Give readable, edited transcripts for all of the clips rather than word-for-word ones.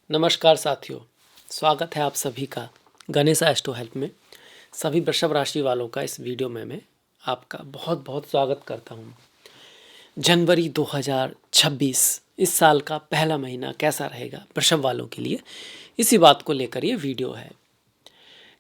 नमस्कार साथियों, स्वागत है आप सभी का गणेश एस्ट्रो हेल्प में। सभी वृषभ राशि वालों का इस वीडियो में मैं आपका बहुत बहुत स्वागत करता हूँ। जनवरी 2026 इस साल का पहला महीना कैसा रहेगा वृषभ वालों के लिए, इसी बात को लेकर ये वीडियो है।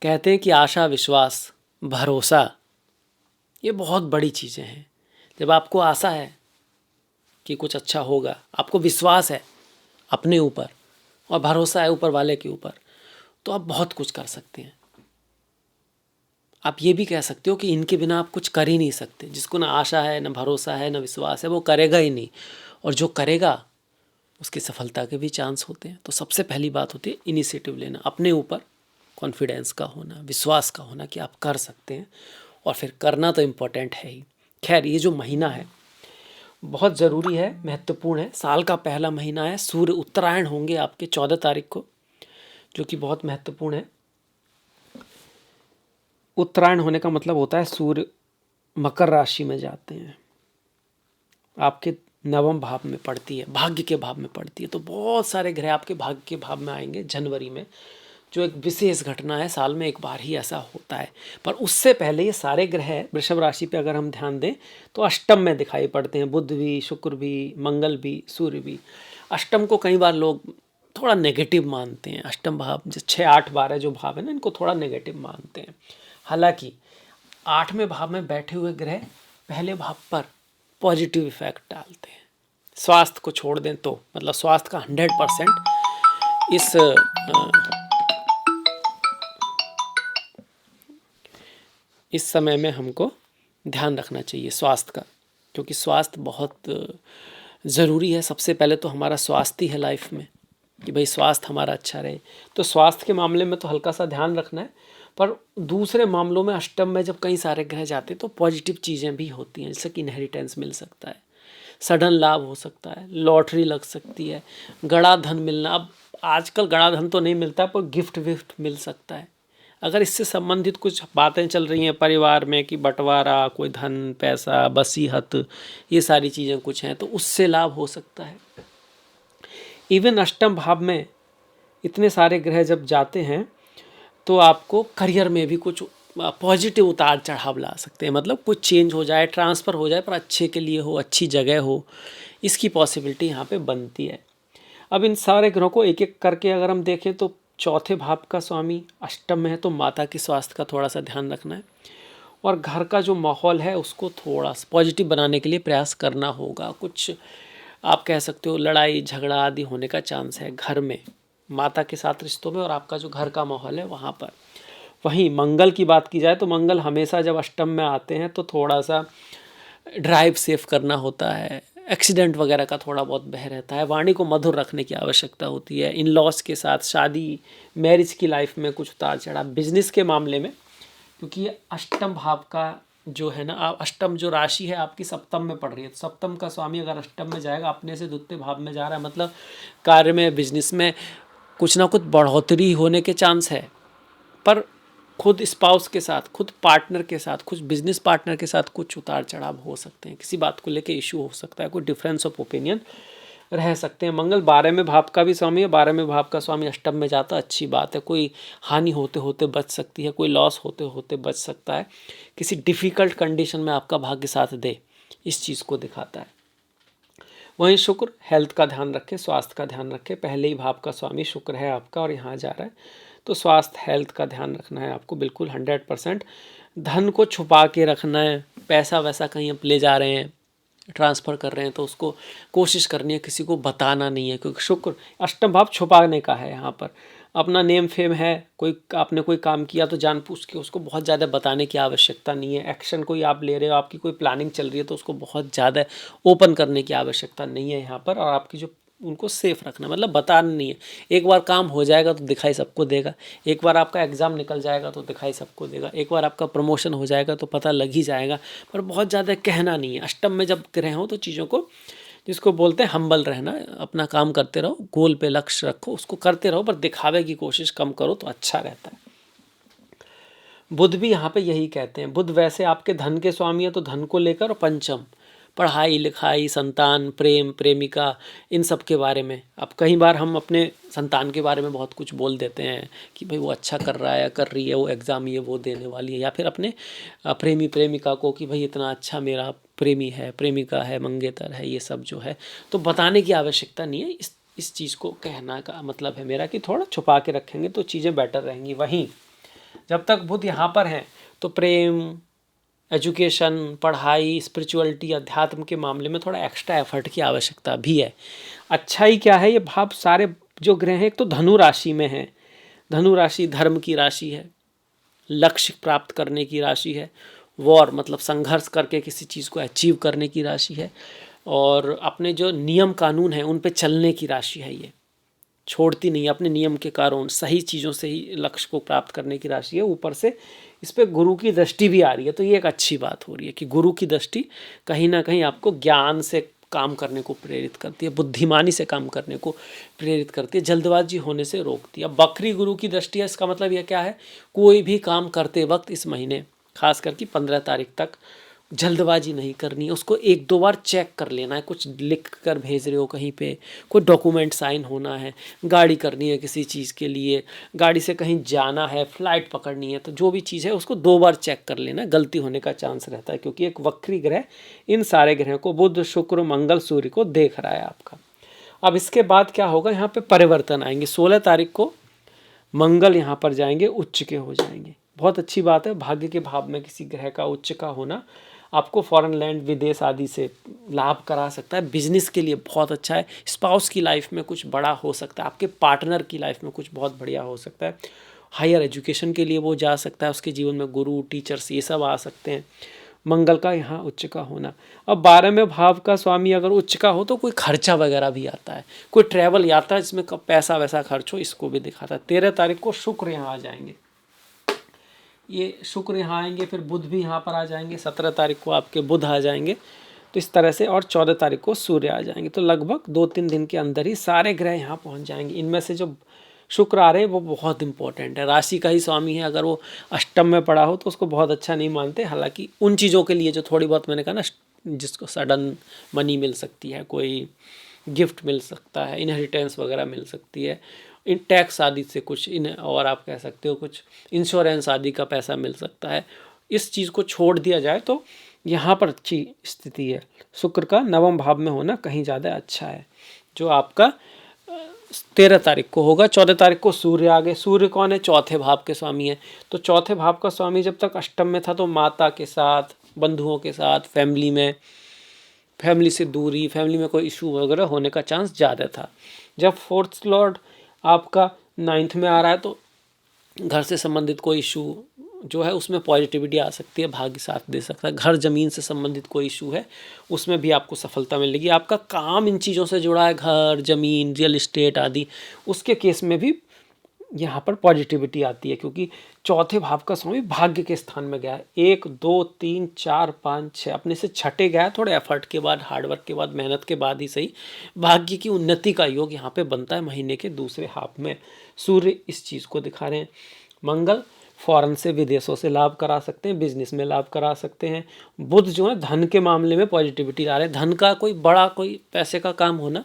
कहते हैं कि आशा, विश्वास, भरोसा ये बहुत बड़ी चीज़ें हैं। जब आपको आशा है कि कुछ अच्छा होगा, आपको विश्वास है अपने ऊपर और भरोसा है ऊपर वाले के ऊपर, तो आप बहुत कुछ कर सकते हैं। आप ये भी कह सकते हो कि इनके बिना आप कुछ कर ही नहीं सकते। जिसको ना आशा है, ना भरोसा है, ना विश्वास है, वो करेगा ही नहीं, और जो करेगा उसकी सफलता के भी चांस होते हैं। तो सबसे पहली बात होती है इनिशिएटिव लेना, अपने ऊपर कॉन्फिडेंस का होना, विश्वास का होना कि आप कर सकते हैं, और फिर करना तो इम्पोर्टेंट है ही। खैर, ये जो महीना है बहुत ज़रूरी है, महत्वपूर्ण है। साल का पहला महीना है, सूर्य उत्तरायण होंगे आपके 14 तारीख को, जो कि बहुत महत्वपूर्ण है। उत्तरायण होने का मतलब होता है सूर्य मकर राशि में जाते हैं, आपके नवम भाव में पड़ती है, भाग्य के भाव में पड़ती है। तो बहुत सारे ग्रह आपके भाग्य के भाव में आएंगे जनवरी में, जो एक विशेष घटना है। साल में एक बार ही ऐसा होता है। पर उससे पहले ये सारे ग्रह वृषभ राशि पे अगर हम ध्यान दें तो अष्टम में दिखाई पड़ते हैं। बुध भी, शुक्र भी, मंगल भी, सूर्य भी। अष्टम को कई बार लोग थोड़ा नेगेटिव मानते हैं। अष्टम भाव जो 6, 8, 12 जो भाव है ना, इनको थोड़ा नेगेटिव मानते हैं। हालांकि 8वें भाव में बैठे हुए ग्रह पहले भाव पर पॉजिटिव इफेक्ट डालते हैं। स्वास्थ्य को छोड़ दें तो, मतलब स्वास्थ्य का 100% इस समय में हमको ध्यान रखना चाहिए स्वास्थ्य का, क्योंकि स्वास्थ्य बहुत ज़रूरी है। सबसे पहले तो हमारा स्वास्थ्य ही है लाइफ में, कि भाई स्वास्थ्य हमारा अच्छा रहे। तो स्वास्थ्य के मामले में तो हल्का सा ध्यान रखना है। पर दूसरे मामलों में अष्टम में जब कई सारे ग्रह जाते हैं तो पॉजिटिव चीज़ें भी होती हैं, जैसे कि इनहेरिटेंस मिल सकता है, सडन लाभ हो सकता है, लॉटरी लग सकती है, गड़ा धन मिलना। अब आजकल गड़ा धन तो नहीं मिलता, पर गिफ्ट विफ्ट मिल सकता है। अगर इससे संबंधित कुछ बातें चल रही हैं परिवार में कि बंटवारा, कोई धन, पैसा, बसीहत, ये सारी चीज़ें कुछ हैं, तो उससे लाभ हो सकता है। इवन अष्टम भाव में इतने सारे ग्रह जब जाते हैं तो आपको करियर में भी कुछ पॉजिटिव उतार चढ़ाव ला सकते हैं। मतलब कुछ चेंज हो जाए, ट्रांसफ़र हो जाए, पर अच्छे के लिए हो, अच्छी जगह हो, इसकी पॉसिबिलिटी यहाँ पे बनती है। अब इन सारे ग्रहों को एक एक करके अगर हम देखें तो चौथे भाव का स्वामी अष्टम में है, तो माता के स्वास्थ्य का थोड़ा सा ध्यान रखना है, और घर का जो माहौल है उसको थोड़ा सा पॉजिटिव बनाने के लिए प्रयास करना होगा। कुछ आप कह सकते हो लड़ाई झगड़ा आदि होने का चांस है घर में, माता के साथ रिश्तों में, और आपका जो घर का माहौल है वहाँ पर। वहीं मंगल की बात की जाए तो मंगल हमेशा जब अष्टम में आते हैं तो थोड़ा सा ड्राइव सेफ करना होता है, एक्सीडेंट वगैरह का थोड़ा बहुत भय रहता है, वाणी को मधुर रखने की आवश्यकता होती है। इन लॉस के साथ शादी, मैरिज की लाइफ में कुछ उतार चढ़ाव, बिजनेस के मामले में, क्योंकि ये अष्टम भाव का जो है ना, अष्टम जो राशि है आपकी सप्तम में पड़ रही है, तो सप्तम का स्वामी अगर अष्टम में जाएगा, अपने से द्वितीय भाव में जा रहा है, मतलब कार्य में, बिजनेस में कुछ ना कुछ बढ़ोतरी होने के चांस है। पर खुद स्पाउस के साथ, खुद पार्टनर के साथ, कुछ बिजनेस पार्टनर के साथ कुछ उतार चढ़ाव हो सकते हैं। किसी बात को लेके इशू हो सकता है, कोई डिफरेंस ऑफ ओपिनियन रह सकते हैं। मंगल 12वें भाव का भी स्वामी है, 12वें भाव का स्वामी अष्टम में जाता, अच्छी बात है। कोई हानि होते होते बच सकती है, कोई लॉस होते होते बच सकता है, किसी डिफ़िकल्ट कंडीशन में आपका भाग्य साथ दे, इस चीज़ को दिखाता है। वहीं शुक्र, हेल्थ का ध्यान रखें, स्वास्थ्य का ध्यान रखें। पहले ही भाव का स्वामी शुक्र है आपका और यहाँ जा रहा है, तो स्वास्थ्य हेल्थ का ध्यान रखना है आपको बिल्कुल 100%। धन को छुपा के रखना है, पैसा वैसा कहीं आप ले जा रहे हैं, ट्रांसफ़र कर रहे हैं, तो उसको कोशिश करनी है किसी को बताना नहीं है, क्योंकि शुक्र अष्टम भाव छुपाने का है। यहाँ पर अपना नेम फेम है, कोई आपने कोई काम किया तो जानबूझ के उसको बहुत ज़्यादा बताने की आवश्यकता नहीं है। एक्शन कोई आप ले रहे हो, आपकी कोई प्लानिंग चल रही है, तो उसको बहुत ज़्यादा ओपन करने की आवश्यकता नहीं है यहाँ पर। और आपकी जो उनको सेफ रखना, मतलब बताना नहीं है। एक बार काम हो जाएगा तो दिखाई सबको देगा, एक बार आपका एग्ज़ाम निकल जाएगा तो दिखाई सबको देगा, एक बार आपका प्रमोशन हो जाएगा तो पता लग ही जाएगा, पर बहुत ज़्यादा कहना नहीं है। अष्टम में जब ग्रह हो तो चीज़ों को, जिसको बोलते हैं हम्बल रहना, अपना काम करते रहो, गोल पे लक्ष्य रखो, उसको करते रहो, पर दिखावे की कोशिश कम करो तो अच्छा रहता है। बुध भी यहाँ पे यही कहते हैं। बुध वैसे आपके धन के स्वामी है, तो धन को लेकर, और पंचम, पढ़ाई लिखाई, संतान, प्रेम, प्रेमिका, इन सब के बारे में। अब कई बार हम अपने संतान के बारे में बहुत कुछ बोल देते हैं कि भाई वो अच्छा कर रहा है या कर रही है, वो एग्ज़ाम ये वो देने वाली है, या फिर अपने प्रेमी प्रेमिका को कि भाई इतना अच्छा मेरा प्रेमी है, प्रेमिका है, मंगेतर है, ये सब जो है। तो बताने की आवश्यकता नहीं है। इस चीज़ को कहना का मतलब है मेरा कि थोड़ा छुपा के रखेंगे तो चीज़ें बेटर रहेंगी। वहीं जब तक बुध यहाँ पर हैं तो प्रेम, एजुकेशन, पढ़ाई, स्पिरिचुअलिटी, अध्यात्म के मामले में थोड़ा एक्स्ट्रा एफर्ट की आवश्यकता भी है। अच्छाई क्या है, ये भाव सारे जो ग्रह हैं एक तो धनु राशि में है। धनु राशि धर्म की राशि है, लक्ष्य प्राप्त करने की राशि है, वॉर मतलब संघर्ष करके किसी चीज़ को अचीव करने की राशि है, और अपने जो नियम कानून हैं उन पे चलने की राशि है। ये छोड़ती नहीं, अपने नियम के कारण सही चीज़ों से ही लक्ष्य को प्राप्त करने की राशि है। ऊपर से इस पे गुरु की दृष्टि भी आ रही है, तो ये एक अच्छी बात हो रही है कि गुरु की दृष्टि कहीं ना कहीं आपको ज्ञान से काम करने को प्रेरित करती है, बुद्धिमानी से काम करने को प्रेरित करती है, जल्दबाजी होने से रोकती है। अब बकरी गुरु की दृष्टि है, इसका मतलब यह क्या है, कोई भी काम करते वक्त इस महीने खास करके 15 तारीख तक जल्दबाजी नहीं करनी है, उसको एक दो बार चेक कर लेना है। कुछ लिख कर भेज रहे हो कहीं पे, कोई डॉक्यूमेंट साइन होना है, गाड़ी करनी है किसी चीज़ के लिए, गाड़ी से कहीं जाना है, फ्लाइट पकड़नी है, तो जो भी चीज़ है उसको दो बार चेक कर लेना। गलती होने का चांस रहता है क्योंकि एक वक्री ग्रह इन सारे ग्रहों को, बुध शुक्र मंगल सूर्य को देख रहा है आपका। अब इसके बाद क्या होगा, यहाँ पे परिवर्तन आएंगे। 16 तारीख को मंगल यहाँ पर जाएंगे, उच्च के हो जाएंगे। बहुत अच्छी बात है, भाग्य के भाव में किसी ग्रह का उच्च का होना आपको फॉरेन लैंड, विदेश आदि से लाभ करा सकता है। बिजनेस के लिए बहुत अच्छा है। स्पाउस की लाइफ में कुछ बड़ा हो सकता है, आपके पार्टनर की लाइफ में कुछ बहुत बढ़िया हो सकता है। हायर एजुकेशन के लिए वो जा सकता है, उसके जीवन में गुरु, टीचर्स, ये सब आ सकते हैं। मंगल का यहाँ उच्च का होना। अब 12वें भाव का स्वामी अगर उच्च का हो तो कोई खर्चा वगैरह भी आता है, कोई ट्रैवल यात्रा जिसमें पैसा वैसा खर्च हो, इसको भी दिखाता है। 13 तारीख को शुक्र यहाँ आ जाएंगे, ये शुक्र यहाँ आएंगे, फिर बुध भी यहाँ पर आ जाएंगे। 17 तारीख को आपके बुध आ जाएंगे, तो इस तरह से, और 14 तारीख को सूर्य आ जाएंगे। तो लगभग 2-3 दिन के अंदर ही सारे ग्रह यहाँ पहुँच जाएंगे। इनमें से जो शुक्र आ रहे हैं वो बहुत इंपॉर्टेंट है, राशि का ही स्वामी है। अगर वो अष्टम में पड़ा हो तो उसको बहुत अच्छा नहीं मानते। हालांकि उन चीज़ों के लिए जो थोड़ी बहुत मैंने कहा ना, जिसको सडन मनी मिल सकती है, कोई गिफ्ट मिल सकता है, इनहेरिटेंस वगैरह मिल सकती है, इन टैक्स आदि से कुछ इन, और आप कह सकते हो कुछ इंश्योरेंस आदि का पैसा मिल सकता है। इस चीज़ को छोड़ दिया जाए तो यहाँ पर अच्छी स्थिति है। शुक्र का 9वें भाव में होना कहीं ज़्यादा अच्छा है, जो आपका 13 तारीख को होगा। 14 तारीख को सूर्य आ गए। सूर्य कौन है, चौथे भाव के स्वामी है। तो चौथे भाव का स्वामी जब तक अष्टम में था तो माता के साथ, बंधुओं के साथ, फैमिली में, फैमिली से दूरी, फैमिली में कोई इशू वगैरह होने का चांस ज़्यादा था। जब फोर्थ लॉर्ड आपका 9th में आ रहा है तो घर से संबंधित कोई इशू जो है उसमें पॉजिटिविटी आ सकती है, भाग्य साथ दे सकता है। घर जमीन से संबंधित कोई इशू है उसमें भी आपको सफलता मिलेगी। आपका काम इन चीज़ों से जुड़ा है, घर, जमीन, रियल एस्टेट आदि, उसके केस में भी यहाँ पर पॉजिटिविटी आती है, क्योंकि चौथे भाव का स्वामी भाग्य के स्थान में गया है। 1 2 3 4 5 6 अपने से छठे गया है। थोड़े एफर्ट के बाद, हार्डवर्क के बाद, मेहनत के बाद ही सही, भाग्य की उन्नति का योग यहाँ पे बनता है महीने के दूसरे हाफ में। सूर्य इस चीज़ को दिखा रहे हैं। मंगल फॉरेन से, विदेशों से लाभ करा सकते हैं, बिजनेस में लाभ करा सकते हैं। बुध जो है धन के मामले में पॉजिटिविटी ला रहे हैं। धन का कोई बड़ा, कोई पैसे का काम होना,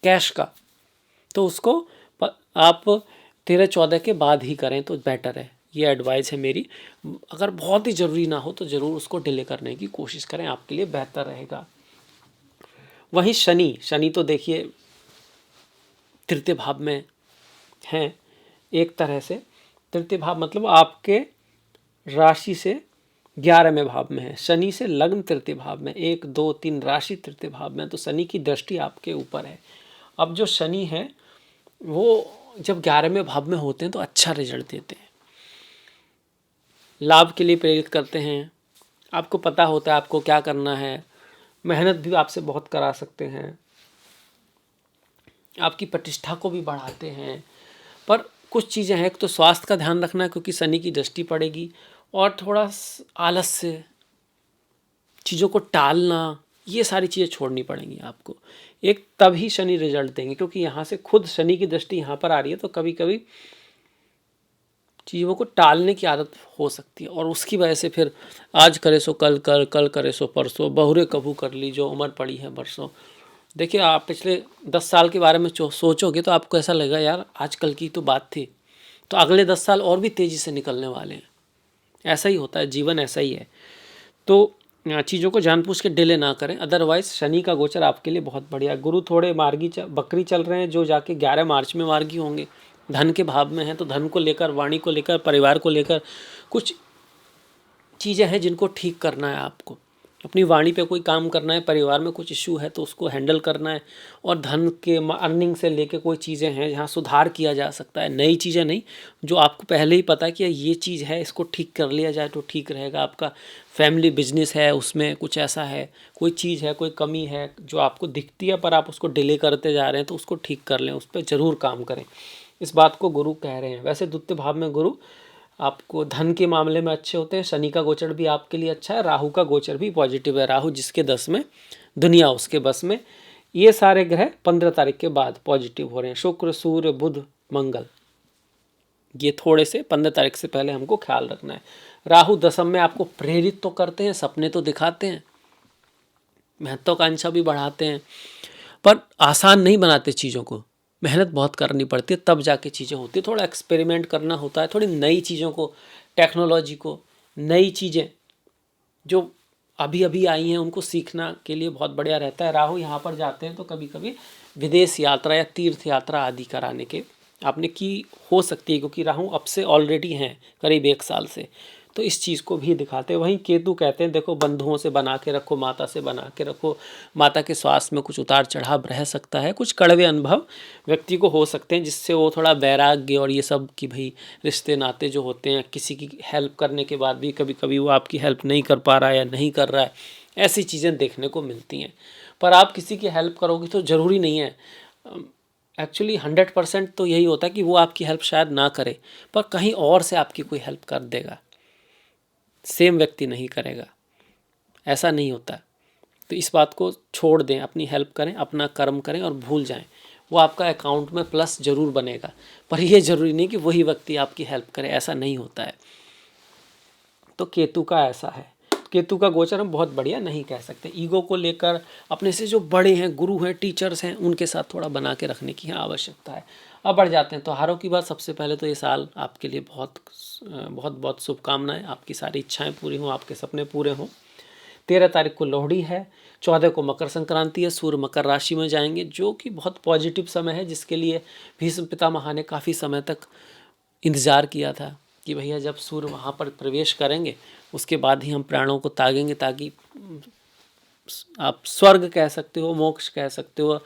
कैश का, तो उसको आप 13-14 के बाद ही करें तो बेटर है। ये एडवाइस है मेरी। अगर बहुत ही ज़रूरी ना हो तो ज़रूर उसको डिले करने की कोशिश करें, आपके लिए बेहतर रहेगा। वहीं शनि तो देखिए तृतीय भाव में हैं। एक तरह से तृतीय भाव मतलब आपके राशि से 11वें भाव में है। शनि से लग्न तृतीय भाव में, 1 2 3 राशि तृतीय भाव में, तो शनि की दृष्टि आपके ऊपर है। अब जो शनि है वो जब 11वें भाव में होते हैं तो अच्छा रिजल्ट देते हैं, लाभ के लिए प्रेरित करते हैं। आपको पता होता है आपको क्या करना है, मेहनत भी आपसे बहुत करा सकते हैं, आपकी प्रतिष्ठा को भी बढ़ाते हैं। पर कुछ चीज़ें हैं, एक तो स्वास्थ्य का ध्यान रखना है क्योंकि शनि की दृष्टि पड़ेगी, और थोड़ा आलस से चीज़ों को टालना, ये सारी चीज़ें छोड़नी पड़ेंगी आपको। एक तभी शनि रिजल्ट देंगे, क्योंकि यहाँ से खुद शनि की दृष्टि यहाँ पर आ रही है, तो कभी कभी चीज़ों को टालने की आदत हो सकती है, और उसकी वजह से फिर आज करे सो कल कर, कल करे सो परसों, बहुरे कभू कर ली जो उम्र पड़ी है बरसों। देखिए, आप पिछले 10 साल के बारे में सोचोगे तो आपको ऐसा लगेगा यार आजकल की तो बात थी, तो अगले 10 साल और भी तेज़ी से निकलने वाले हैं। ऐसा ही होता है, जीवन ऐसा ही है। तो चीज़ों को जानबूझ के डिले ना करें, अदरवाइज शनि का गोचर आपके लिए बहुत बढ़िया है। गुरु थोड़े बकरी चल रहे हैं, जो जाके 11 मार्च में मार्गी होंगे। धन के भाव में हैं, तो धन को लेकर, वाणी को लेकर, परिवार को लेकर कुछ चीज़ें हैं जिनको ठीक करना है आपको। अपनी वाणी पे कोई काम करना है, परिवार में कुछ इशू है तो उसको हैंडल करना है, और धन के अर्निंग से लेके कोई चीज़ें हैं जहाँ सुधार किया जा सकता है। नई चीज़ें नहीं, जो आपको पहले ही पता है कि ये चीज़ है, इसको ठीक कर लिया जाए तो ठीक रहेगा। आपका फैमिली बिजनेस है, उसमें कुछ ऐसा है, कोई चीज़ है, कोई कमी है जो आपको दिखती है पर आप उसको डिले करते जा रहे हैं, तो उसको ठीक कर लें, उस पर ज़रूर काम करें। इस बात को गुरु कह रहे हैं। वैसे द्वितीय भाव में गुरु आपको धन के मामले में अच्छे होते हैं। शनि का गोचर भी आपके लिए अच्छा है, राहु का गोचर भी पॉजिटिव है। राहु जिसके 10 में, दुनिया उसके बस में। ये सारे ग्रह 15 तारीख के बाद पॉजिटिव हो रहे हैं। शुक्र, सूर्य, बुध, मंगल, ये थोड़े से 15 तारीख से पहले हमको ख्याल रखना है। राहु दशम में आपको प्रेरित तो करते हैं, सपने तो दिखाते हैं, महत्वाकांक्षा भी बढ़ाते हैं, पर आसान नहीं बनाते चीज़ों को। मेहनत बहुत करनी पड़ती है, तब जाके चीज़ें होती है। थोड़ा एक्सपेरिमेंट करना होता है, थोड़ी नई चीज़ों को, टेक्नोलॉजी को, नई चीज़ें जो अभी अभी आई हैं उनको सीखना के लिए बहुत बढ़िया रहता है। राहु यहाँ पर जाते हैं तो कभी कभी विदेश यात्रा या तीर्थ यात्रा आदि कराने के आपने की हो सकती है, क्योंकि राहु अब से ऑलरेडी हैं करीब 1 साल से, तो इस चीज़ को भी दिखाते हैं। वहीं केतु कहते हैं देखो, बंधुओं से बना के रखो, माता से बना के रखो। माता के स्वास्थ्य में कुछ उतार चढ़ाव रह सकता है, कुछ कड़वे अनुभव व्यक्ति को हो सकते हैं, जिससे वो थोड़ा वैराग्य और ये सब कि भाई रिश्ते नाते जो होते हैं, किसी की हेल्प करने के बाद भी कभी कभी वो आपकी हेल्प नहीं कर पा रहा है या नहीं कर रहा है, ऐसी चीज़ें देखने को मिलती हैं। पर आप किसी की हेल्प करोगे तो ज़रूरी नहीं है, एक्चुअली 100% तो यही होता है कि वो आपकी हेल्प शायद ना करे, पर कहीं और से आपकी कोई हेल्प कर देगा, सेम व्यक्ति नहीं करेगा, ऐसा नहीं होता। तो इस बात को छोड़ दें, अपनी हेल्प करें, अपना कर्म करें और भूल जाएं। वो आपका अकाउंट में प्लस ज़रूर बनेगा, पर यह ज़रूरी नहीं कि वही व्यक्ति आपकी हेल्प करे, ऐसा नहीं होता है। तो केतु का ऐसा है। केतु का गोचर हम बहुत बढ़िया नहीं कह सकते। ईगो को लेकर अपने से जो बड़े हैं, गुरु हैं, टीचर्स हैं, उनके साथ थोड़ा बना के रखने की आवश्यकता है। अब बढ़ जाते हैं त्योहारों की बात। सबसे पहले तो ये साल आपके लिए बहुत बहुत बहुत शुभकामनाएं, आपकी सारी इच्छाएं पूरी हों, आपके सपने पूरे हों। 13 तारीख को लोहड़ी है, 14 को मकर संक्रांति है, सूर्य मकर राशि में जाएंगे, जो कि बहुत पॉजिटिव समय है, जिसके लिए भीष्म पितामह ने काफ़ी समय तक इंतज़ार किया था कि भैया जब सूर्य वहाँ पर प्रवेश करेंगे उसके बाद ही हम प्राणों को त्यागेंगे, ताकि आप स्वर्ग कह सकते हो, मोक्ष कह सकते हो,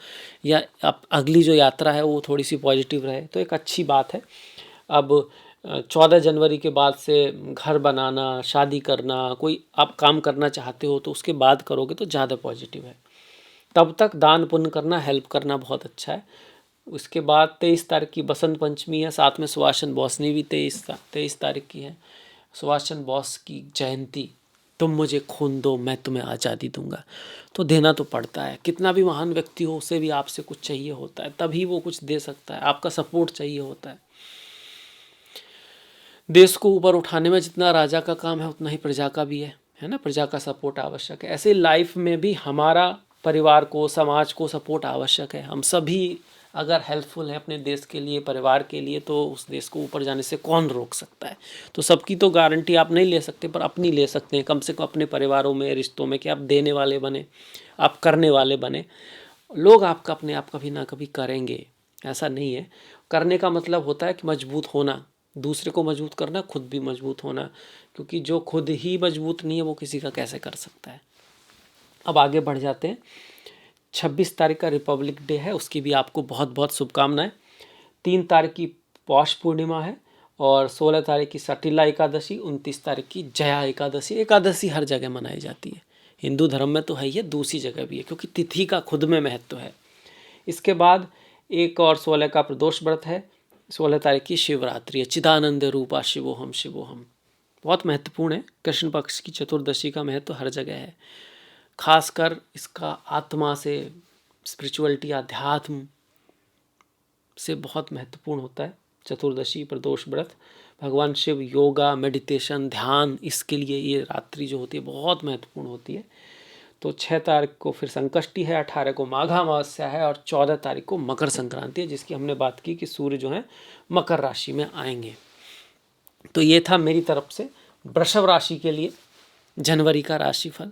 या आप अगली जो यात्रा है वो थोड़ी सी पॉजिटिव रहे, तो एक अच्छी बात है। अब 14 जनवरी के बाद से घर बनाना, शादी करना, कोई आप काम करना चाहते हो तो उसके बाद करोगे तो ज़्यादा पॉजिटिव है। तब तक दान पुण्य करना, हेल्प करना बहुत अच्छा है। उसके बाद 23 तारीख की बसंत पंचमी है, साथ में सुभाष चंद्र बोस ने भी 23 तारीख की है, सुभाष चंद्र बोस की जयंती। तुम मुझे खून दो, मैं तुम्हें आज़ादी दूंगा। तो देना तो पड़ता है, कितना भी महान व्यक्ति हो उसे भी आपसे कुछ चाहिए होता है, तभी वो कुछ दे सकता है, आपका सपोर्ट चाहिए होता है। देश को ऊपर उठाने में जितना राजा का काम है उतना ही प्रजा का भी है ना। प्रजा का सपोर्ट आवश्यक है। ऐसे लाइफ में भी हमारा परिवार को, समाज को सपोर्ट आवश्यक है। हम सभी अगर हेल्पफुल हैं अपने देश के लिए, परिवार के लिए, तो उस देश को ऊपर जाने से कौन रोक सकता है। तो सबकी तो गारंटी आप नहीं ले सकते, पर अपनी ले सकते हैं, कम से कम अपने परिवारों में, रिश्तों में, कि आप देने वाले बने, आप करने वाले बने। लोग आपका अपने आप कभी ना कभी करेंगे, ऐसा नहीं है। करने का मतलब होता है कि मजबूत होना, दूसरे को मजबूत करना, खुद भी मजबूत होना, क्योंकि जो खुद ही मजबूत नहीं है वो किसी का कैसे कर सकता है। अब आगे बढ़ जाते हैं। 26 तारीख का रिपब्लिक डे है, उसकी भी आपको बहुत बहुत शुभकामनाएं। 3 तारीख की पौष पूर्णिमा है, और 16 तारीख की सटिला एकादशी, 29 तारीख की जया एकादशी। एकादशी हर जगह मनाई जाती है, हिंदू धर्म में तो है ही है, दूसरी जगह भी है, क्योंकि तिथि का खुद में महत्व है। इसके बाद 1 और 16 का प्रदोष व्रत है, 16 तारीख की शिवरात्रि है। चिदानंद रूपा शिवोहम शिवोहम, बहुत महत्वपूर्ण है। कृष्ण पक्ष की चतुर्दशी का महत्व हर जगह है, खासकर इसका आत्मा से, स्पिरिचुअलिटी, अध्यात्म से बहुत महत्वपूर्ण होता है। चतुर्दशी प्रदोष व्रत, भगवान शिव, योगा, मेडिटेशन, ध्यान, इसके लिए ये रात्रि जो होती है बहुत महत्वपूर्ण होती है। तो 6 तारीख को फिर संकष्टी है, 18 को माघा अमावस्या है और 14 तारीख को मकर संक्रांति है, जिसकी हमने बात की कि सूर्य जो है मकर राशि में आएंगे। तो ये था मेरी तरफ से वृषभ राशि के लिए जनवरी का राशिफल।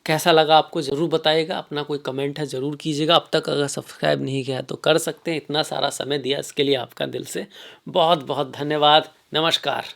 कैसा लगा आपको ज़रूर बताइएगा, अपना कोई कमेंट है ज़रूर कीजिएगा। अब तक अगर सब्सक्राइब नहीं किया है तो कर सकते हैं। इतना सारा समय दिया इसके लिए आपका दिल से बहुत बहुत धन्यवाद। नमस्कार।